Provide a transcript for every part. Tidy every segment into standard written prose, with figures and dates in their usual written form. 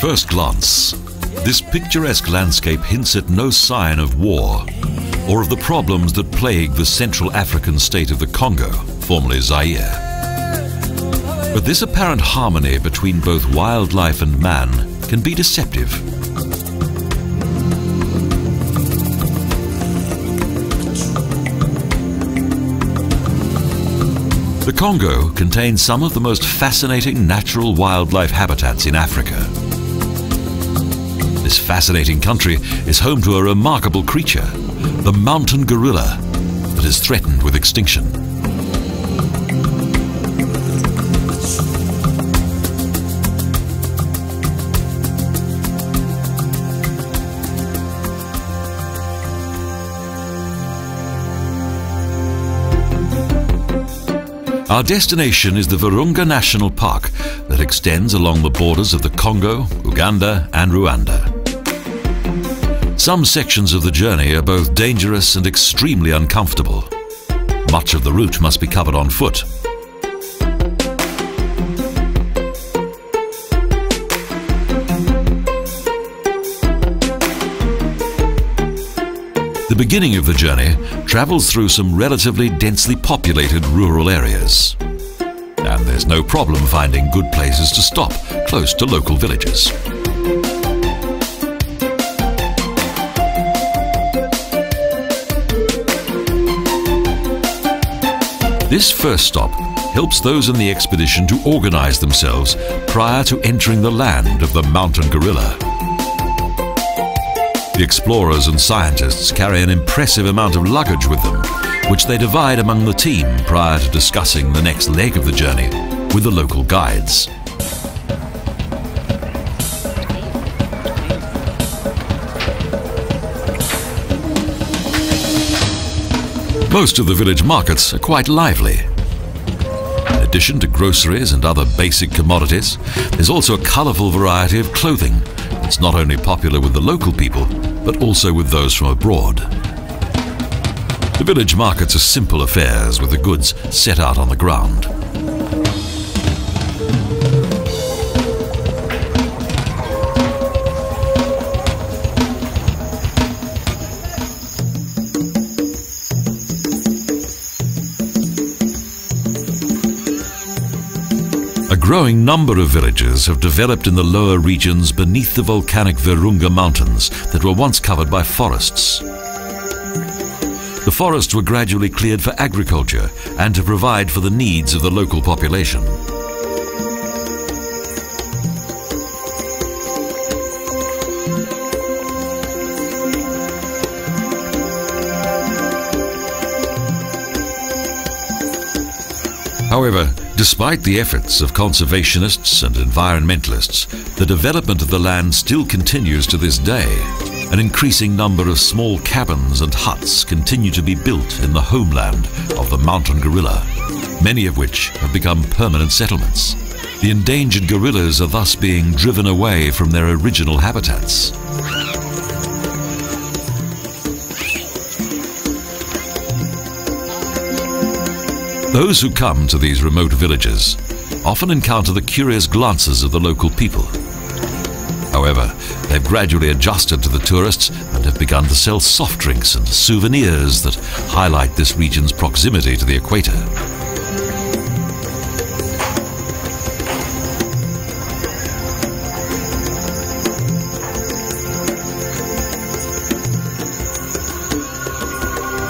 first glance, this picturesque landscape hints at no sign of war or of the problems that plague the Central African state of the Congo, formerly Zaire. But this apparent harmony between both wildlife and man can be deceptive. The Congo contains some of the most fascinating natural wildlife habitats in Africa. This fascinating country is home to a remarkable creature, the mountain gorilla, that is threatened with extinction. Our destination is the Virunga National Park that extends along the borders of the Congo, Uganda and Ruanda. Some sections of the journey are both dangerous and extremely uncomfortable. Much of the route must be covered on foot. The beginning of the journey travels through some relatively densely populated rural areas. And there's no problem finding good places to stop close to local villages. This first stop helps those in the expedition to organize themselves prior to entering the land of the mountain gorilla. The explorers and scientists carry an impressive amount of luggage with them, which they divide among the team prior to discussing the next leg of the journey with the local guides. Most of the village markets are quite lively. In addition to groceries and other basic commodities, there's also a colourful variety of clothing that's not only popular with the local people, but also with those from abroad. The village markets are simple affairs with the goods set out on the ground. A growing number of villages have developed in the lower regions beneath the volcanic Virunga Mountains that were once covered by forests. The forests were gradually cleared for agriculture and to provide for the needs of the local population. However, despite the efforts of conservationists and environmentalists, the development of the land still continues to this day. An increasing number of small cabins and huts continue to be built in the homeland of the mountain gorilla, many of which have become permanent settlements. The endangered gorillas are thus being driven away from their original habitats. Those who come to these remote villages often encounter the curious glances of the local people. However, they've gradually adjusted to the tourists and have begun to sell soft drinks and souvenirs that highlight this region's proximity to the equator.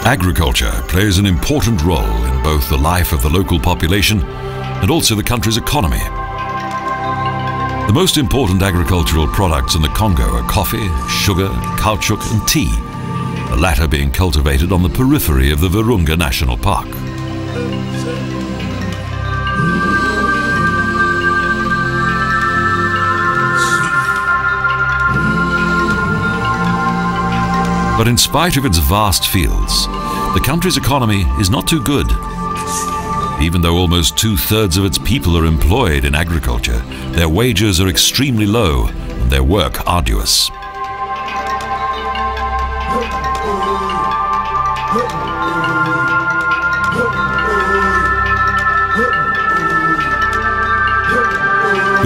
Agriculture plays an important role in both the life of the local population and also the country's economy. The most important agricultural products in the Congo are coffee, sugar, caoutchouc and tea, the latter being cultivated on the periphery of the Virunga National Park. But in spite of its vast fields, the country's economy is not too good. Even though almost 2/3 of its people are employed in agriculture, their wages are extremely low and their work arduous.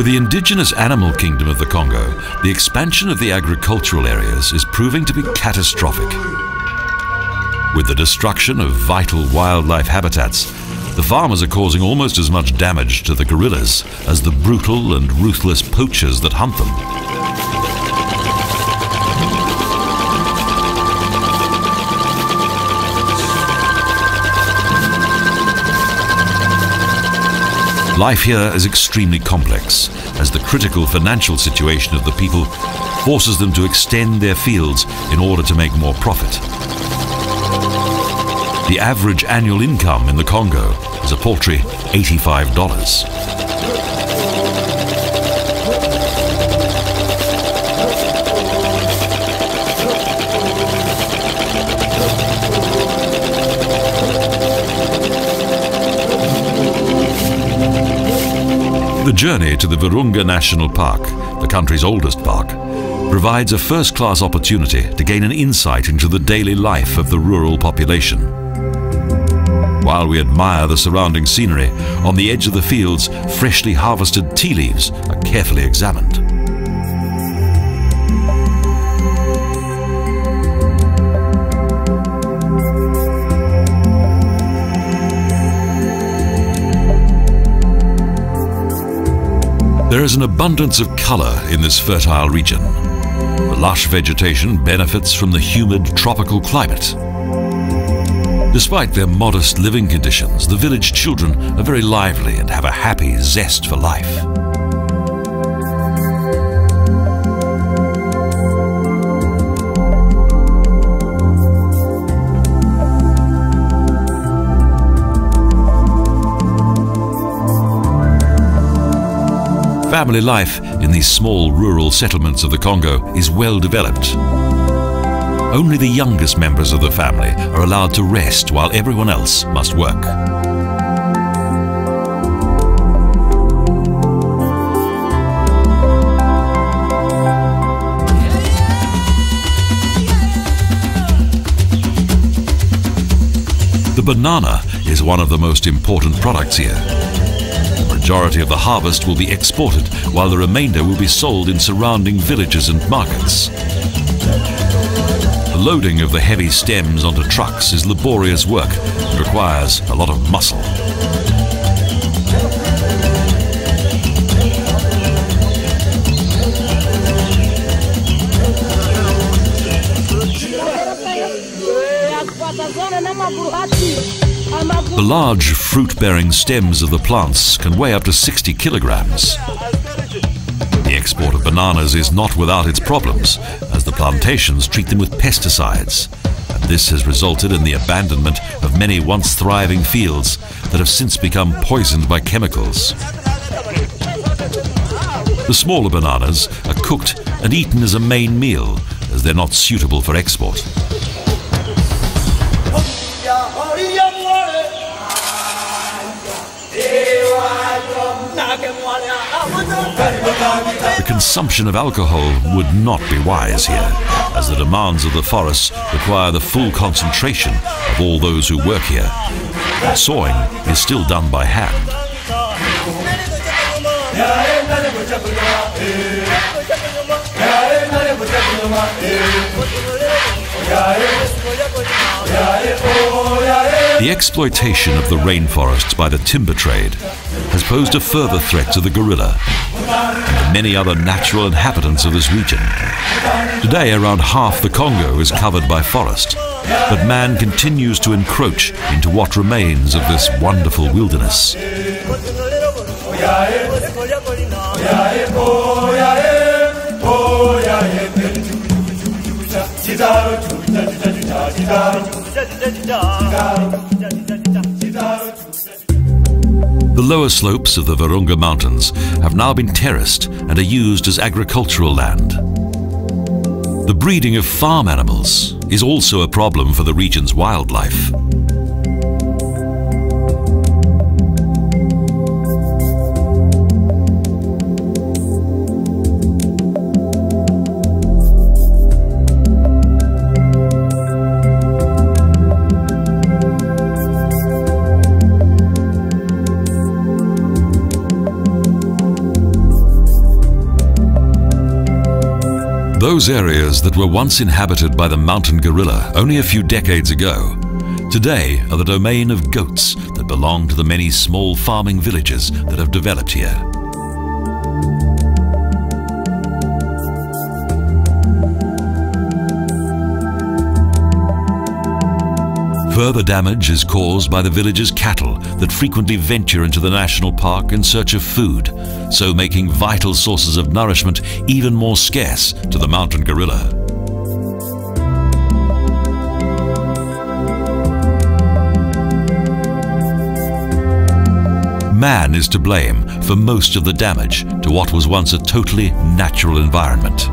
For the indigenous animal kingdom of the Congo, the expansion of the agricultural areas is proving to be catastrophic. With the destruction of vital wildlife habitats, the farmers are causing almost as much damage to the gorillas as the brutal and ruthless poachers that hunt them. Life here is extremely complex, as the critical financial situation of the people forces them to extend their fields in order to make more profit. The average annual income in the Congo is a paltry $85. The journey to the Virunga National Park, the country's oldest park, provides a first-class opportunity to gain an insight into the daily life of the rural population. While we admire the surrounding scenery, on the edge of the fields, freshly harvested tea leaves are carefully examined. There is an abundance of color in this fertile region. The lush vegetation benefits from the humid tropical climate. Despite their modest living conditions, the village children are very lively and have a happy zest for life. Family life in these small rural settlements of the Congo is well developed. Only the youngest members of the family are allowed to rest while everyone else must work. The banana is one of the most important products here. The majority of the harvest will be exported, while the remainder will be sold in surrounding villages and markets. The loading of the heavy stems onto trucks is laborious work and requires a lot of muscle. The large fruit-bearing stems of the plants can weigh up to 60 kilograms. The export of bananas is not without its problems, as the plantations treat them with pesticides, and this has resulted in the abandonment of many once thriving fields that have since become poisoned by chemicals. The smaller bananas are cooked and eaten as a main meal, as they're not suitable for export. The consumption of alcohol would not be wise here, as the demands of the forests require the full concentration of all those who work here. Sawing is still done by hand. The exploitation of the rainforests by the timber trade has posed a further threat to the gorilla and the many other natural inhabitants of this region. Today, around half the Congo is covered by forest, but man continues to encroach into what remains of this wonderful wilderness. The lower slopes of the Virunga Mountains have now been terraced and are used as agricultural land. The breeding of farm animals is also a problem for the region's wildlife. Those areas that were once inhabited by the mountain gorilla only a few decades ago, today are the domain of goats that belong to the many small farming villages that have developed here. Further damage is caused by the village's cattle that frequently venture into the national park in search of food, so making vital sources of nourishment even more scarce to the mountain gorilla. Man is to blame for most of the damage to what was once a totally natural environment.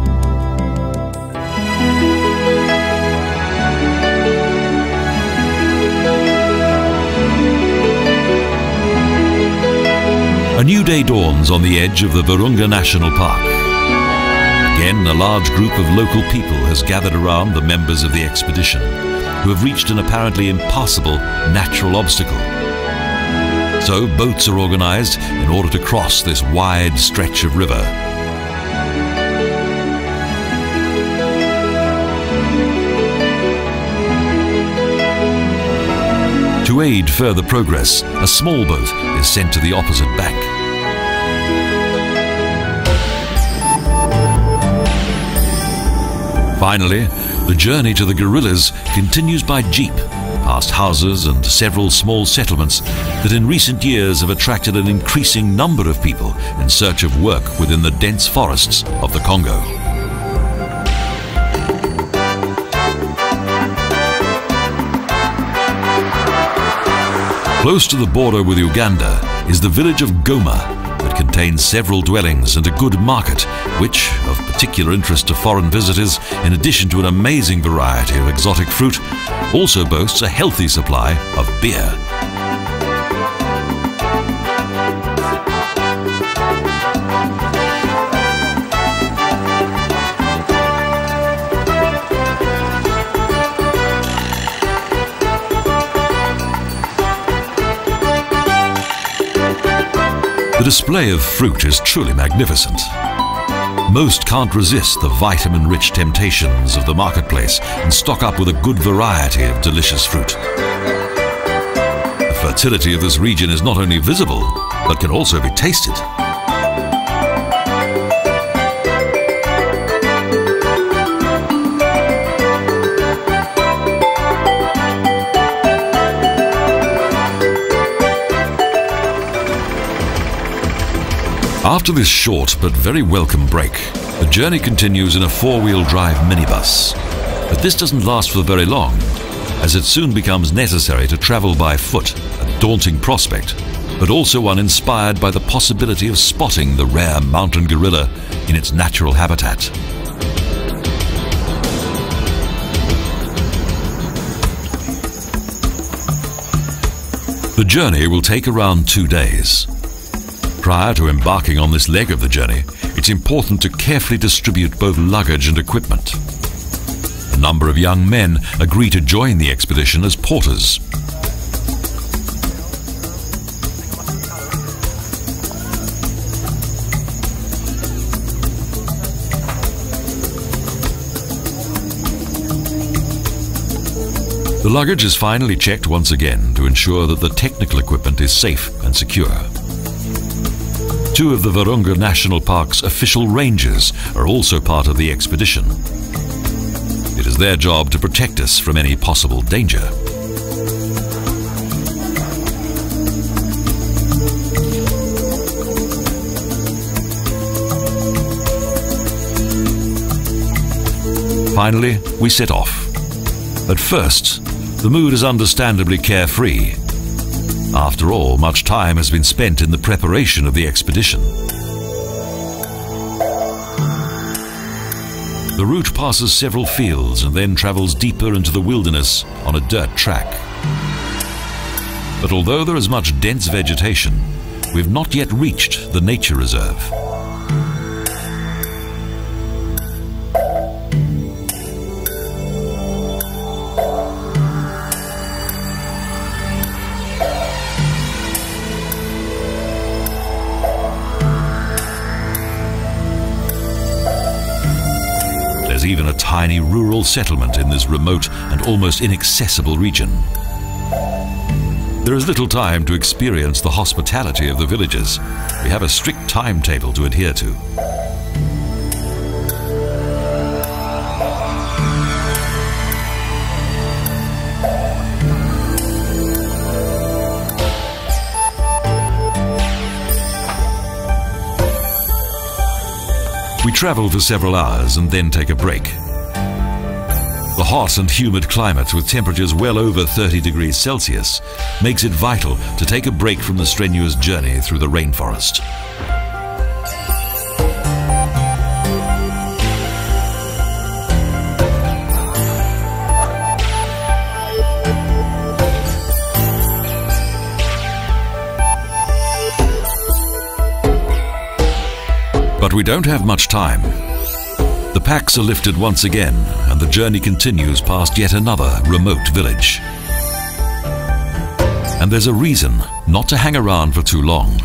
A new day dawns on the edge of the Virunga National Park. Again, a large group of local people has gathered around the members of the expedition, who have reached an apparently impassable natural obstacle. So boats are organized in order to cross this wide stretch of river. To aid further progress, a small boat is sent to the opposite bank. Finally, the journey to the gorillas continues by jeep, past houses and several small settlements that in recent years have attracted an increasing number of people in search of work within the dense forests of the Congo. Close to the border with Uganda is the village of Goma that contains several dwellings and a good market, which, of particular interest to foreign visitors, in addition to an amazing variety of exotic fruit, also boasts a healthy supply of beer. The display of fruit is truly magnificent. Most can't resist the vitamin-rich temptations of the marketplace and stock up with a good variety of delicious fruit. The fertility of this region is not only visible, but can also be tasted. After this short but very welcome break, the journey continues in a four-wheel drive minibus. But this doesn't last for very long, as it soon becomes necessary to travel by foot, a daunting prospect, but also one inspired by the possibility of spotting the rare mountain gorilla in its natural habitat. The journey will take around 2 days. Prior to embarking on this leg of the journey, it's important to carefully distribute both luggage and equipment. A number of young men agree to join the expedition as porters. The luggage is finally checked once again to ensure that the technical equipment is safe and secure. Two of the Virunga National Park's official rangers are also part of the expedition. It is their job to protect us from any possible danger. Finally, we set off. At first, the mood is understandably carefree. After all, much time has been spent in the preparation of the expedition. The route passes several fields and then travels deeper into the wilderness on a dirt track. But although there is much dense vegetation, we've not yet reached the nature reserve. even a tiny rural settlement in this remote and almost inaccessible region. There is little time to experience the hospitality of the villagers. We have a strict timetable to adhere to. We travel for several hours and then take a break. The hot and humid climate with temperatures well over 30 degrees Celsius makes it vital to take a break from the strenuous journey through the rainforest. But we don't have much time. The packs are lifted once again, and the journey continues past yet another remote village. And there's a reason not to hang around for too long.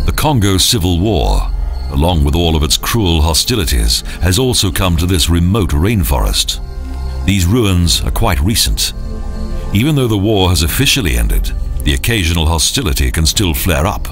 The Congo Civil War, along with all of its cruel hostilities, has also come to this remote rainforest. These ruins are quite recent. Even though the war has officially ended, the occasional hostility can still flare up.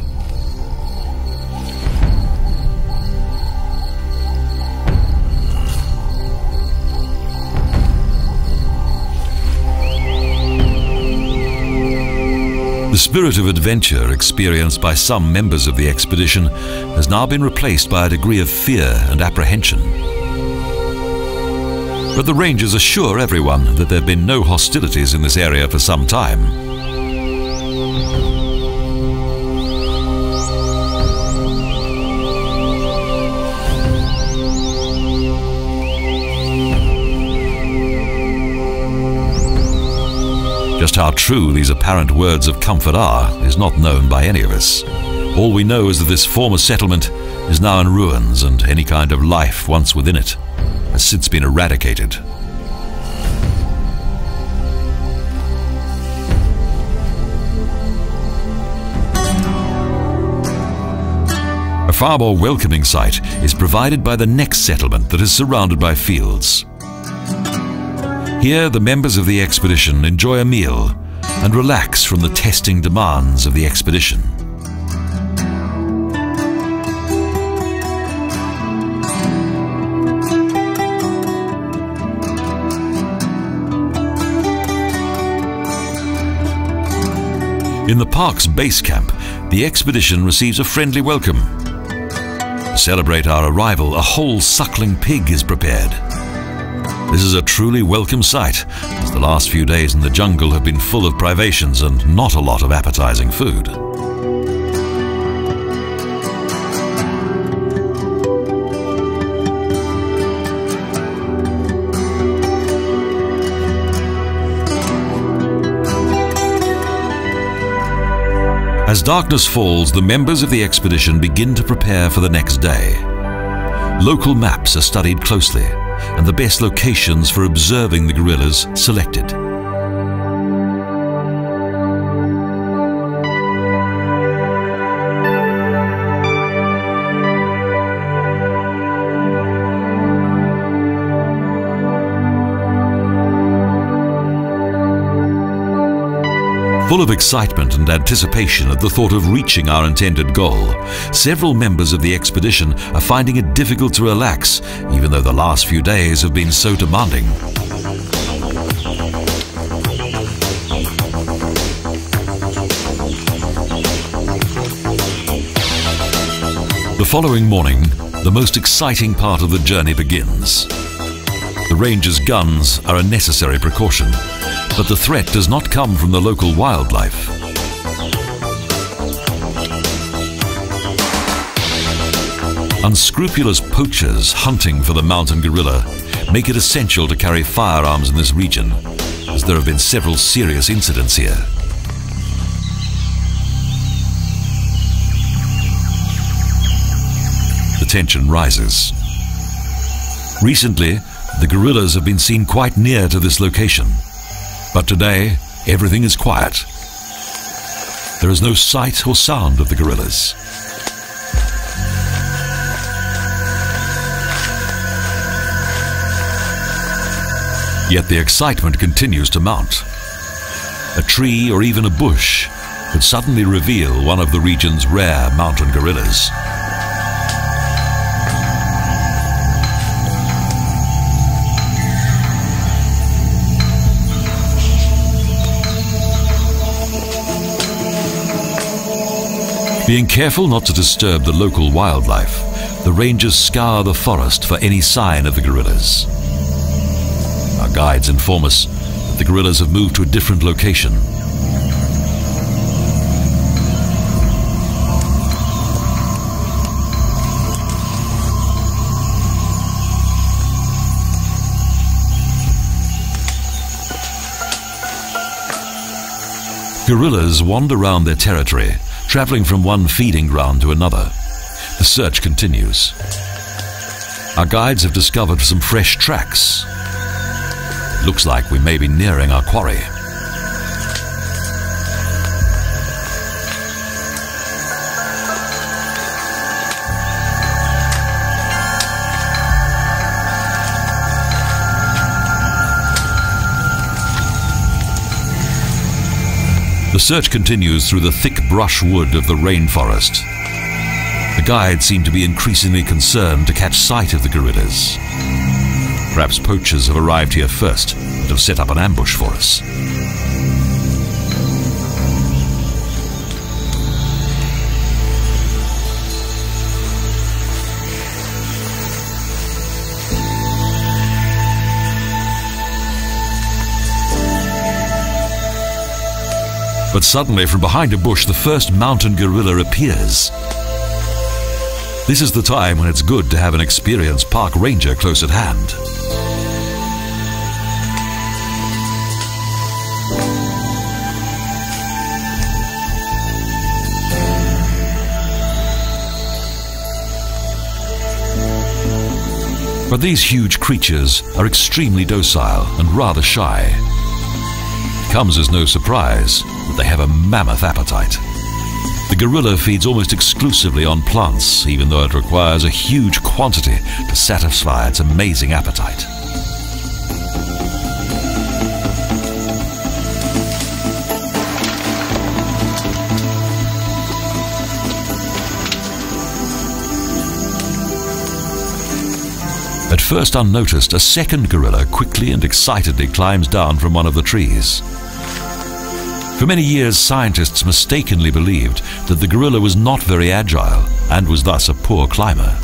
The spirit of adventure experienced by some members of the expedition has now been replaced by a degree of fear and apprehension. But the rangers assure everyone that there have been no hostilities in this area for some time. Just how true these apparent words of comfort are is not known by any of us. All we know is that this former settlement is now in ruins, and any kind of life once within it has since been eradicated. A far more welcoming sight is provided by the next settlement that is surrounded by fields. Here, the members of the expedition enjoy a meal and relax from the testing demands of the expedition. In the park's base camp, the expedition receives a friendly welcome. To celebrate our arrival, a whole suckling pig is prepared. This is a truly welcome sight, as the last few days in the jungle have been full of privations and not a lot of appetizing food. As darkness falls, the members of the expedition begin to prepare for the next day. Local maps are studied closely, and the best locations for observing the gorillas selected. Full of excitement and anticipation at the thought of reaching our intended goal, several members of the expedition are finding it difficult to relax, even though the last few days have been so demanding. The following morning, the most exciting part of the journey begins. The rangers' guns are a necessary precaution, but the threat does not come from the local wildlife. Unscrupulous poachers hunting for the mountain gorilla make it essential to carry firearms in this region, as there have been several serious incidents here. The tension rises. Recently, the gorillas have been seen quite near to this location. But today, everything is quiet. There is no sight or sound of the gorillas. Yet the excitement continues to mount. A tree or even a bush could suddenly reveal one of the region's rare mountain gorillas. Being careful not to disturb the local wildlife, the rangers scour the forest for any sign of the gorillas. Our guides inform us that the gorillas have moved to a different location. Gorillas wander around their territory, traveling from one feeding ground to another. The search continues. Our guides have discovered some fresh tracks. It looks like we may be nearing our quarry. The search continues through the thick brushwood of the rainforest. The guides seem to be increasingly concerned to catch sight of the gorillas. Perhaps poachers have arrived here first and have set up an ambush for us. But suddenly, from behind a bush, the first mountain gorilla appears. This is the time when it's good to have an experienced park ranger close at hand. But these huge creatures are extremely docile and rather shy. It comes as no surprise that they have a mammoth appetite. The gorilla feeds almost exclusively on plants, even though it requires a huge quantity to satisfy its amazing appetite. At first unnoticed, a second gorilla quickly and excitedly climbs down from one of the trees. For many years, scientists mistakenly believed that the gorilla was not very agile and was thus a poor climber.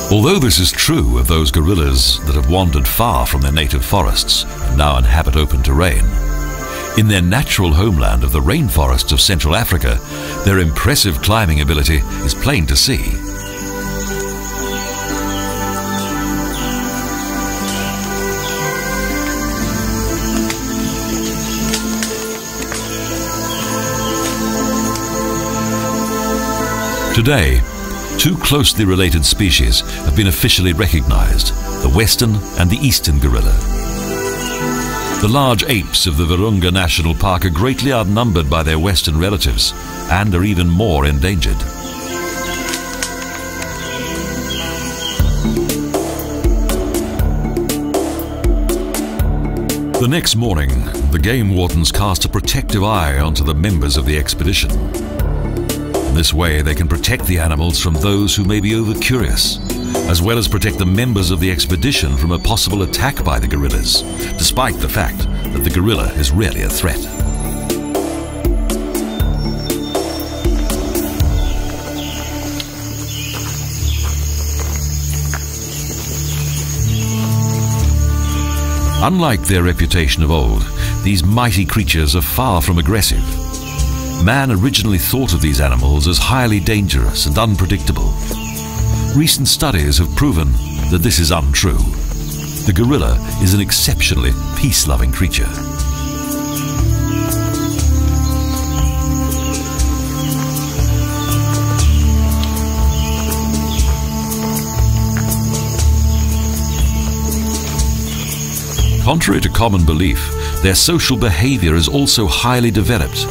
Although this is true of those gorillas that have wandered far from their native forests and now inhabit open terrain, in their natural homeland of the rainforests of Central Africa, their impressive climbing ability is plain to see. Today, two closely related species have been officially recognized, the western and the eastern gorilla. The large apes of the Virunga National Park are greatly outnumbered by their western relatives and are even more endangered. The next morning, the game wardens cast a protective eye onto the members of the expedition. In this way, they can protect the animals from those who may be over-curious, as well as protect the members of the expedition from a possible attack by the gorillas, despite the fact that the gorilla is really a threat. Unlike their reputation of old, these mighty creatures are far from aggressive. Man originally thought of these animals as highly dangerous and unpredictable. Recent studies have proven that this is untrue. The gorilla is an exceptionally peace-loving creature. Contrary to common belief, their social behavior is also highly developed.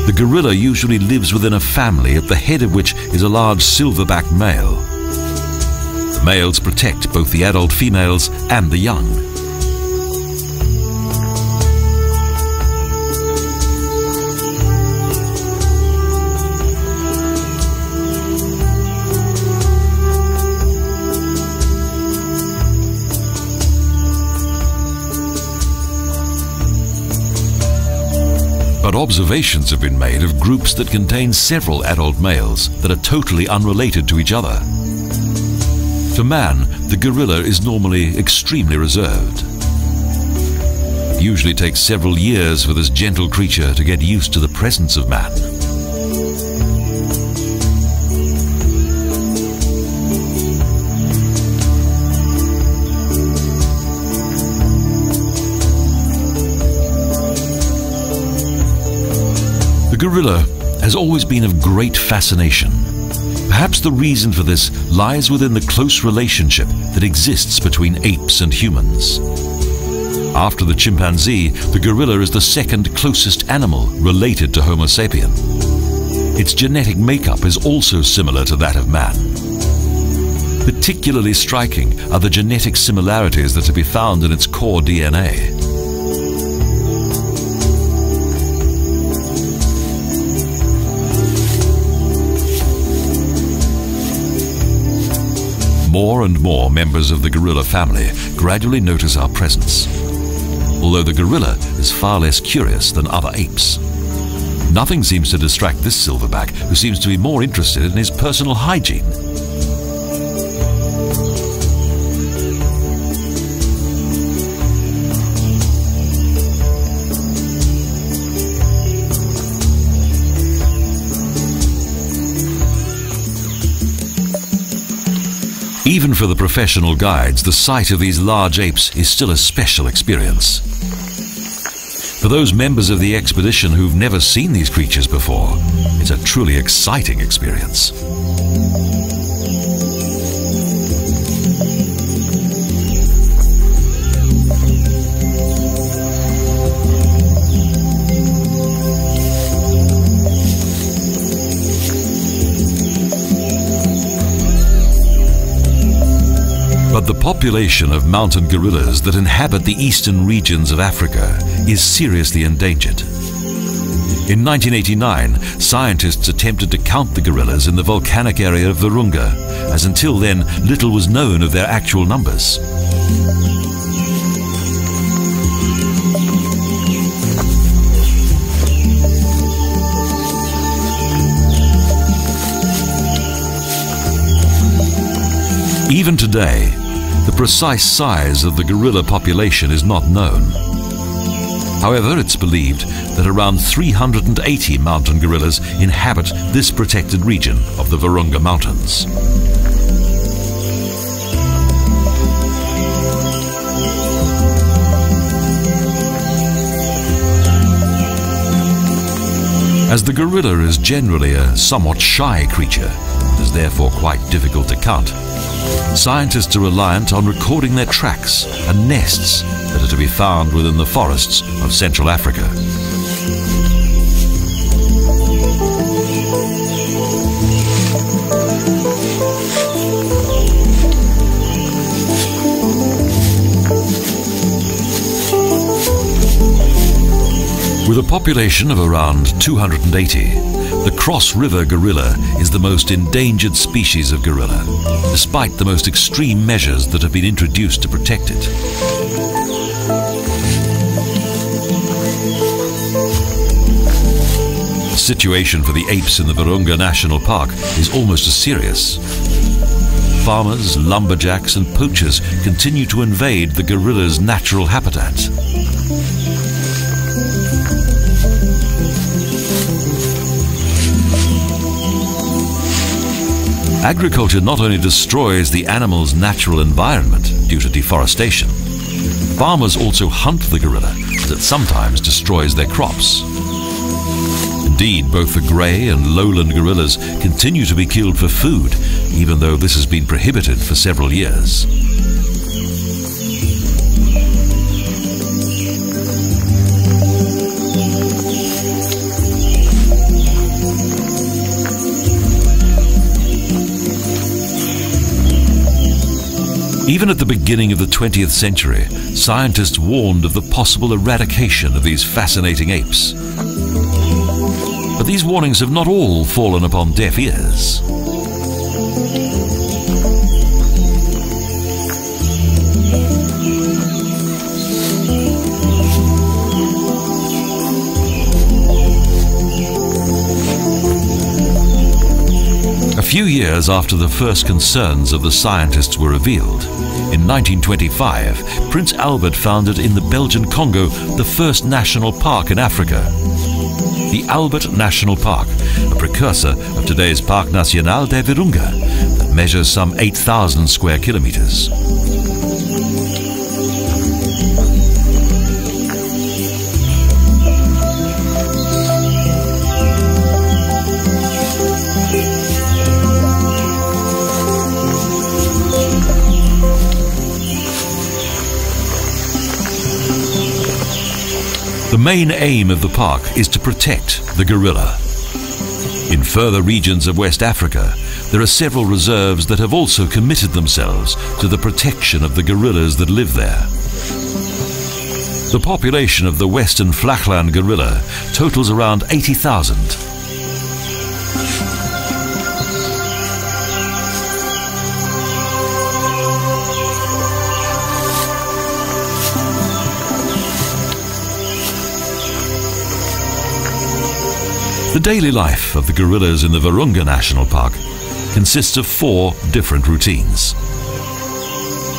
The gorilla usually lives within a family at the head of which is a large silverback male. The males protect both the adult females and the young. But observations have been made of groups that contain several adult males that are totally unrelated to each other. To man, the gorilla is normally extremely reserved. It usually takes several years for this gentle creature to get used to the presence of man. The gorilla has always been of great fascination. Perhaps the reason for this lies within the close relationship that exists between apes and humans. After the chimpanzee, the gorilla is the second closest animal related to Homo sapien. Its genetic makeup is also similar to that of man. Particularly striking are the genetic similarities that are to be found in its core DNA. More and more members of the gorilla family gradually notice our presence, although the gorilla is far less curious than other apes. Nothing seems to distract this silverback, who seems to be more interested in his personal hygiene. Even for the professional guides, the sight of these large apes is still a special experience. For those members of the expedition who've never seen these creatures before, it's a truly exciting experience. But the population of mountain gorillas that inhabit the eastern regions of Africa is seriously endangered. In 1989, scientists attempted to count the gorillas in the volcanic area of Virunga, as until then little was known of their actual numbers. Even today, the precise size of the gorilla population is not known. However, it's believed that around 380 mountain gorillas inhabit this protected region of the Virunga Mountains. As the gorilla is generally a somewhat shy creature, and is therefore quite difficult to count, scientists are reliant on recording their tracks and nests that are to be found within the forests of Central Africa. With a population of around 280, the cross-river gorilla is the most endangered species of gorilla, despite the most extreme measures that have been introduced to protect it. The situation for the apes in the Virunga National Park is almost as serious. Farmers, lumberjacks and poachers continue to invade the gorilla's natural habitat. Agriculture not only destroys the animal's natural environment due to deforestation, farmers also hunt the gorilla, as it sometimes destroys their crops. Indeed, both the grey and lowland gorillas continue to be killed for food, even though this has been prohibited for several years. Even at the beginning of the 20th century, scientists warned of the possible eradication of these fascinating apes. But these warnings have not all fallen upon deaf ears. A few years after the first concerns of the scientists were revealed, in 1925, Prince Albert founded in the Belgian Congo the first national park in Africa. The Albert National Park, a precursor of today's Parc National de Virunga, that measures some 8,000 square kilometers. The main aim of the park is to protect the gorilla. In further regions of West Africa, there are several reserves that have also committed themselves to the protection of the gorillas that live there. The population of the Western Flachland gorilla totals around 80,000. The daily life of the gorillas in the Virunga National Park consists of 4 different routines.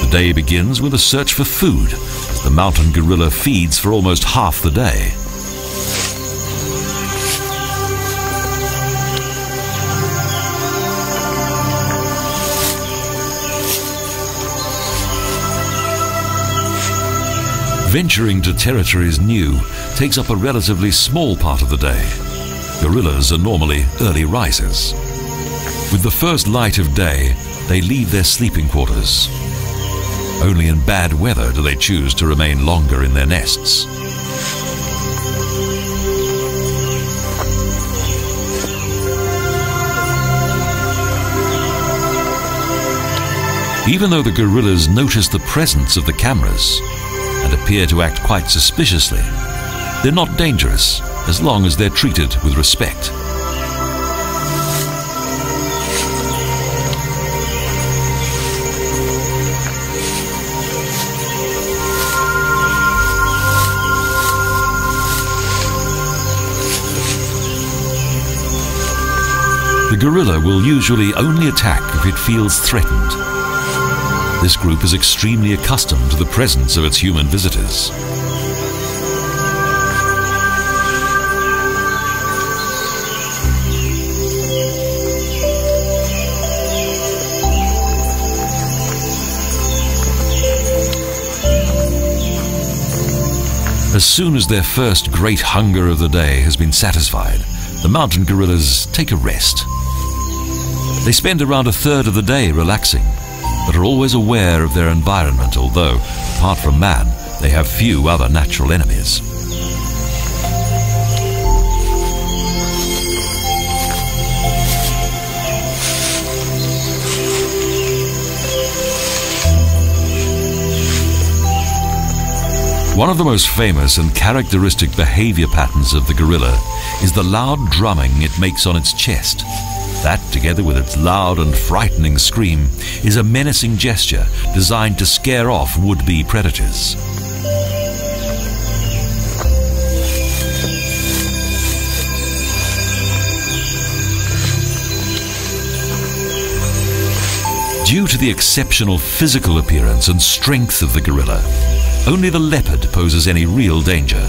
The day begins with a search for food, as the mountain gorilla feeds for almost half the day. Venturing to territories new takes up a relatively small part of the day. Gorillas are normally early risers. With the first light of day, they leave their sleeping quarters. Only in bad weather do they choose to remain longer in their nests. Even though the gorillas notice the presence of the cameras and appear to act quite suspiciously, they're not dangerous as long as they're treated with respect. The gorilla will usually only attack if it feels threatened. This group is extremely accustomed to the presence of its human visitors. As soon as their first great hunger of the day has been satisfied, the mountain gorillas take a rest. They spend around a third of the day relaxing, but are always aware of their environment, although, apart from man, they have few other natural enemies. One of the most famous and characteristic behavior patterns of the gorilla is the loud drumming it makes on its chest. That, together with its loud and frightening scream, is a menacing gesture designed to scare off would-be predators. Due to the exceptional physical appearance and strength of the gorilla, only the leopard poses any real danger.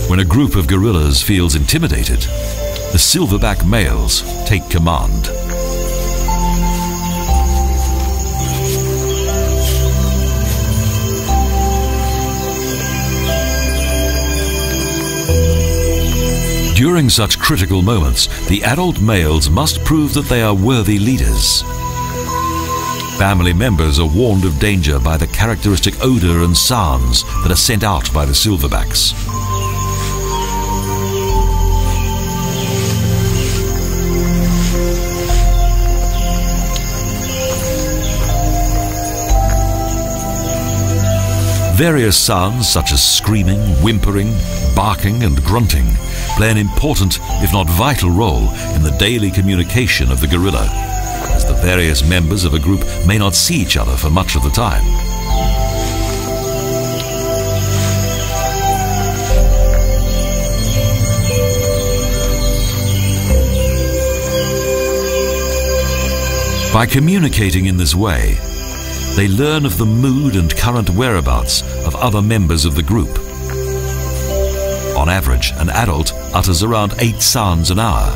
When a group of gorillas feels intimidated, the silverback males take command. During such critical moments, the adult males must prove that they are worthy leaders. Family members are warned of danger by the characteristic odor and sounds that are sent out by the silverbacks. Various sounds such as screaming, whimpering, barking and grunting play an important, if not vital role in the daily communication of the gorilla, as the various members of a group may not see each other for much of the time. By communicating in this way, they learn of the mood and current whereabouts of other members of the group. On average, an adult utters around 8 sounds an hour.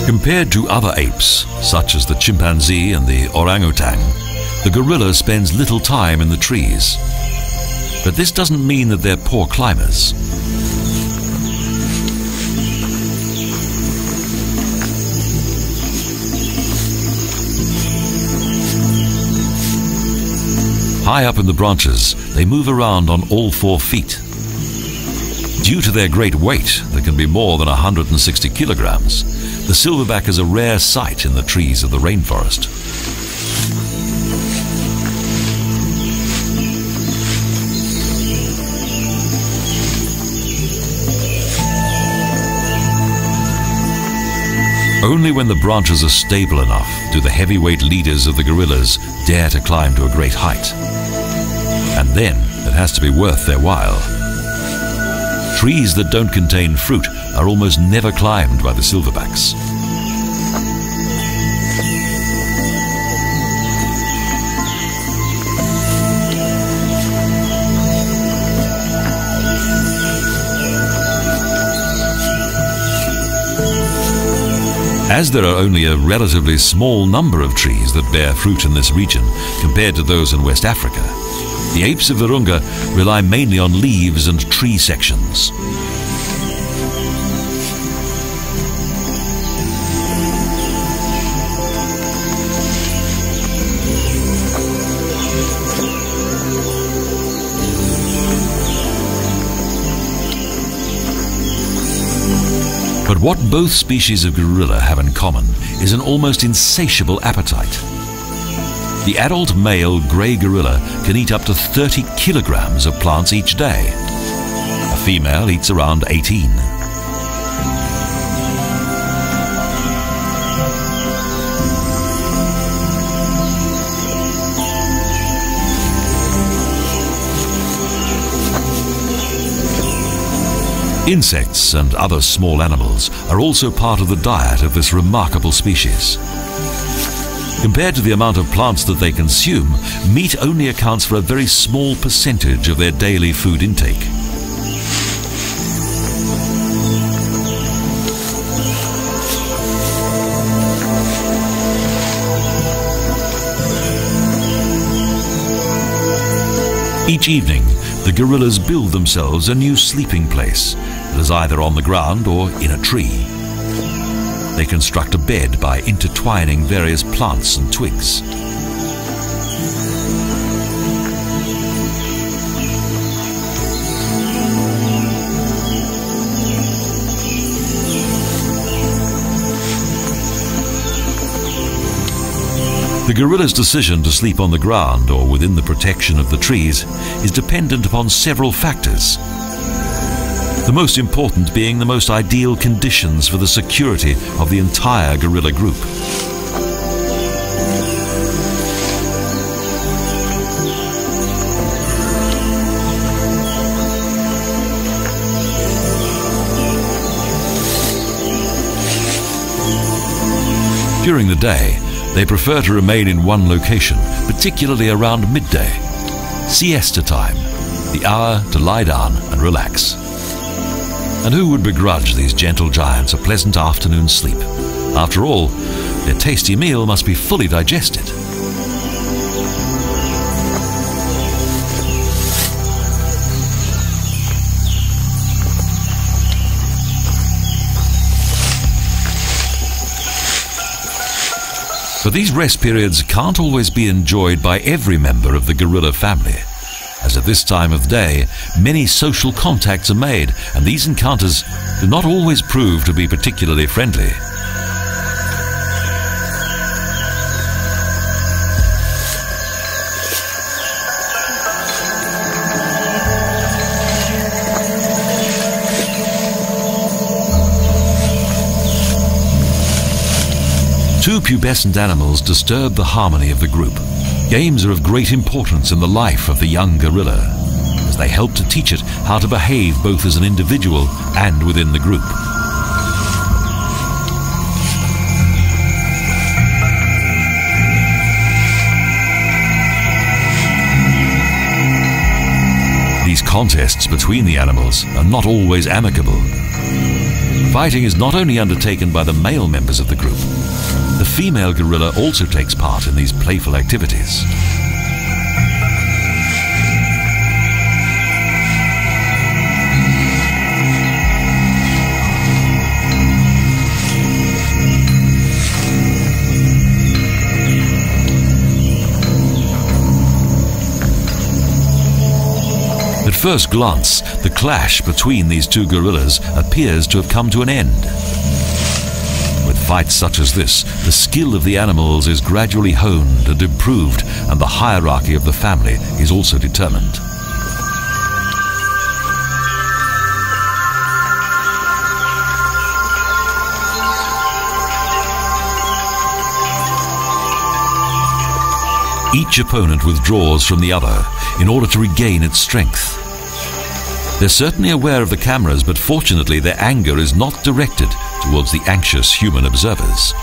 Compared to other apes, such as the chimpanzee and the orangutan, the gorilla spends little time in the trees. But this doesn't mean that they're poor climbers. High up in the branches, they move around on all 4 feet. Due to their great weight, that can be more than 160 kilograms, the silverback is a rare sight in the trees of the rainforest. Only when the branches are stable enough do the heavyweight leaders of the gorillas dare to climb to a great height. And then it has to be worth their while. Trees that don't contain fruit are almost never climbed by the silverbacks. As there are only a relatively small number of trees that bear fruit in this region compared to those in West Africa, the apes of Virunga rely mainly on leaves and tree sections. But what both species of gorilla have in common is an almost insatiable appetite. The adult male grey gorilla can eat up to 30 kilograms of plants each day. A female eats around 18. Insects and other small animals are also part of the diet of this remarkable species. Compared to the amount of plants that they consume, meat only accounts for a very small percentage of their daily food intake. Each evening, the gorillas build themselves a new sleeping place that is either on the ground or in a tree. They construct a bed by intertwining various plants and twigs. The gorilla's decision to sleep on the ground or within the protection of the trees is dependent upon several factors. The most important being the most ideal conditions for the security of the entire gorilla group. During the day, they prefer to remain in one location, particularly around midday, siesta time, the hour to lie down and relax. And who would begrudge these gentle giants a pleasant afternoon sleep? After all, their tasty meal must be fully digested. But these rest periods can't always be enjoyed by every member of the gorilla family. as at this time of day, many social contacts are made, and these encounters do not always prove to be particularly friendly. Two pubescent animals disturb the harmony of the group. Games are of great importance in the life of the young gorilla, as they help to teach it how to behave both as an individual and within the group. These contests between the animals are not always amicable. Fighting is not only undertaken by the male members of the group, the female gorilla also takes part in these playful activities. At first glance, the clash between these two gorillas appears to have come to an end. With fights such as this, the skill of the animals is gradually honed and improved, and the hierarchy of the family is also determined. Each opponent withdraws from the other in order to regain its strength. They're certainly aware of the cameras, but fortunately their anger is not directed towards the anxious human observers.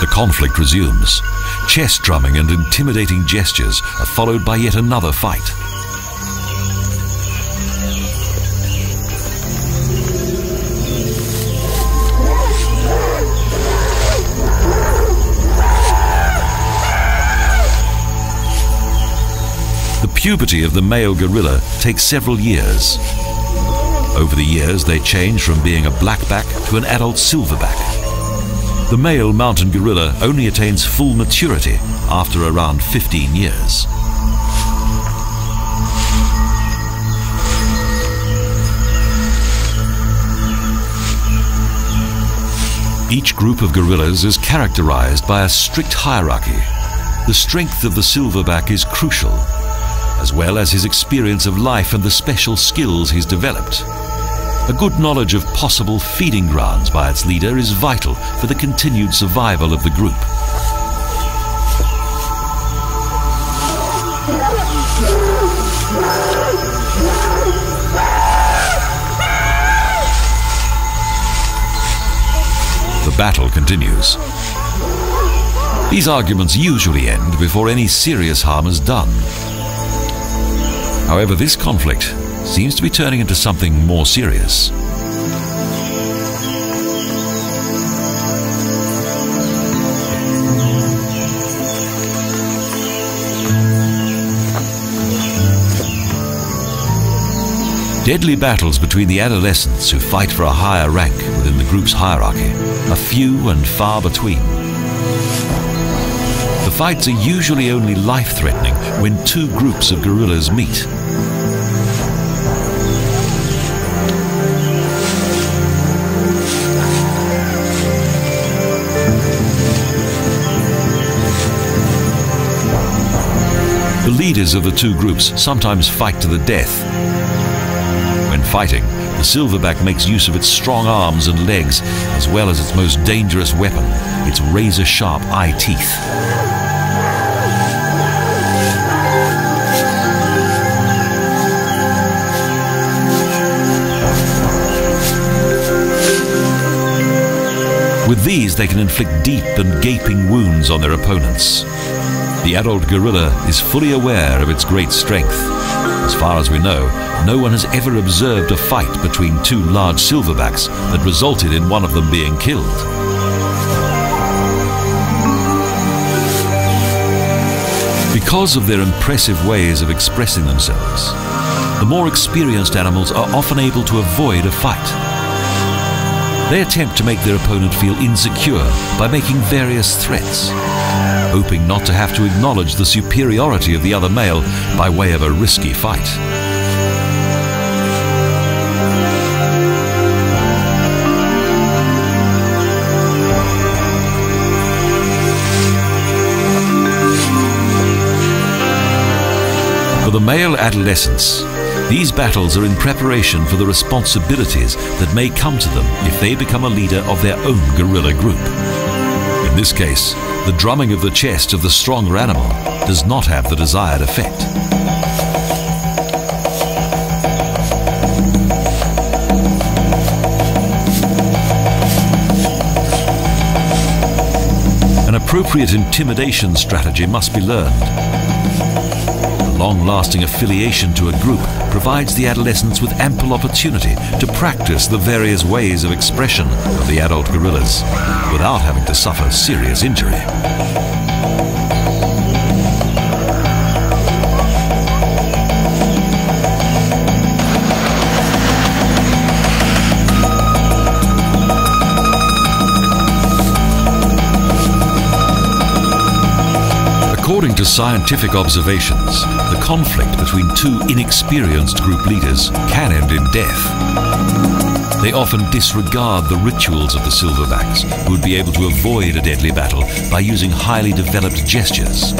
The conflict resumes. Chest drumming and intimidating gestures are followed by yet another fight. The puberty of the male gorilla takes several years. Over the years, they change from being a blackback to an adult silverback. The male mountain gorilla only attains full maturity after around 15 years. Each group of gorillas is characterized by a strict hierarchy. The strength of the silverback is crucial, as well as his experience of life and the special skills he's developed. A good knowledge of possible feeding grounds by its leader is vital for the continued survival of the group. The battle continues. These arguments usually end before any serious harm is done. However, this conflict seems to be turning into something more serious. Deadly battles between the adolescents who fight for a higher rank within the group's hierarchy are few and far between. The fights are usually only life-threatening when two groups of gorillas meet. The leaders of the two groups sometimes fight to the death. When fighting, the silverback makes use of its strong arms and legs, as well as its most dangerous weapon, its razor-sharp eye teeth. With these, they can inflict deep and gaping wounds on their opponents. The adult gorilla is fully aware of its great strength. As far as we know, no one has ever observed a fight between two large silverbacks that resulted in one of them being killed. Because of their impressive ways of expressing themselves, the more experienced animals are often able to avoid a fight. They attempt to make their opponent feel insecure by making various threats, hoping not to have to acknowledge the superiority of the other male by way of a risky fight. For the male adolescents, these battles are in preparation for the responsibilities that may come to them if they become a leader of their own guerrilla group. In this case, the drumming of the chest of the stronger animal does not have the desired effect. An appropriate intimidation strategy must be learned. Long-lasting affiliation to a group provides the adolescents with ample opportunity to practice the various ways of expression of the adult gorillas without having to suffer serious injury. According to scientific observations, the conflict between two inexperienced group leaders can end in death. They often disregard the rituals of the silverbacks, who would be able to avoid a deadly battle by using highly developed gestures.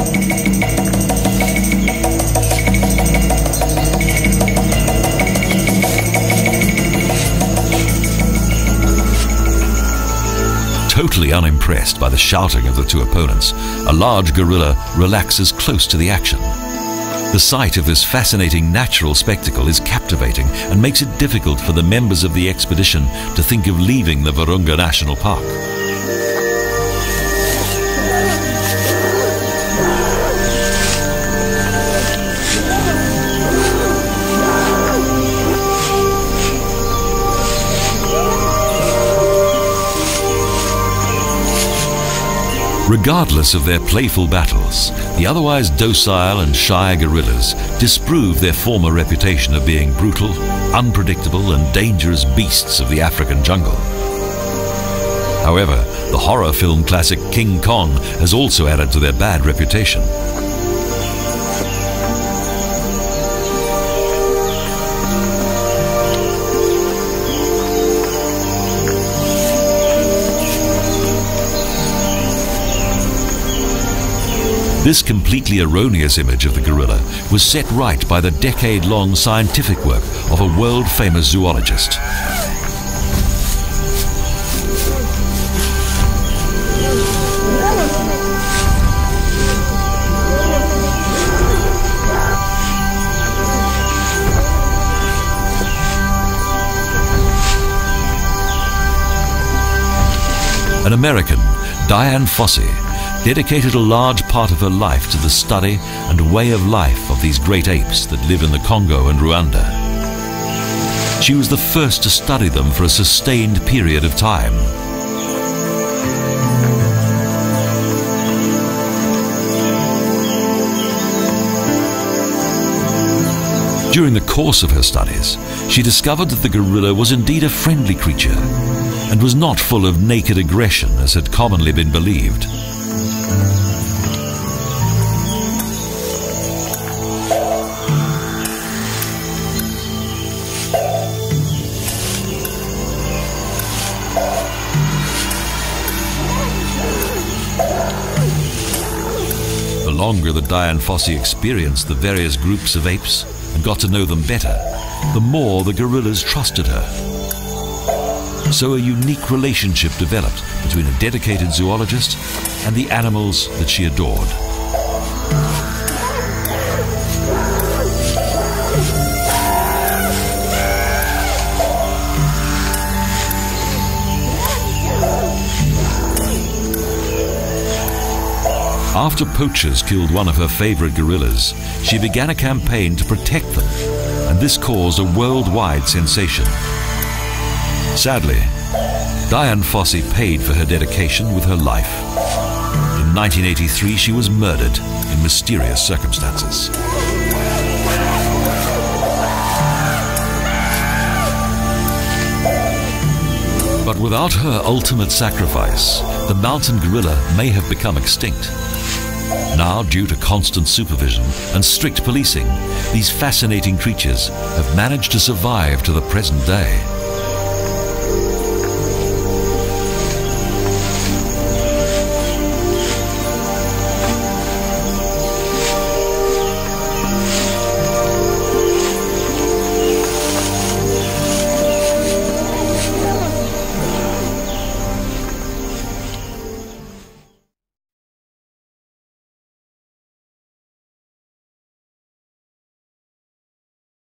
Totally unimpressed by the shouting of the two opponents, a large gorilla relaxes close to the action. The sight of this fascinating natural spectacle is captivating and makes it difficult for the members of the expedition to think of leaving the Virunga National Park. Regardless of their playful battles, the otherwise docile and shy gorillas disprove their former reputation of being brutal, unpredictable and dangerous beasts of the African jungle. However, the horror film classic King Kong has also added to their bad reputation. This completely erroneous image of the gorilla was set right by the decade-long scientific work of a world-famous zoologist. An American, Diane Fossey, dedicated a large part of her life to the study and way of life of these great apes that live in the Congo and Rwanda. She was the first to study them for a sustained period of time. During the course of her studies, she discovered that the gorilla was indeed a friendly creature and was not full of naked aggression as had commonly been believed. The longer that Diane Fossey experienced the various groups of apes and got to know them better, the more the gorillas trusted her. So a unique relationship developed between a dedicated zoologist and the animals that she adored. After poachers killed one of her favorite gorillas, she began a campaign to protect them, and this caused a worldwide sensation. Sadly, Diane Fossey paid for her dedication with her life. In 1983, she was murdered in mysterious circumstances. But without her ultimate sacrifice, the mountain gorilla may have become extinct. Now, due to constant supervision and strict policing, these fascinating creatures have managed to survive to the present day.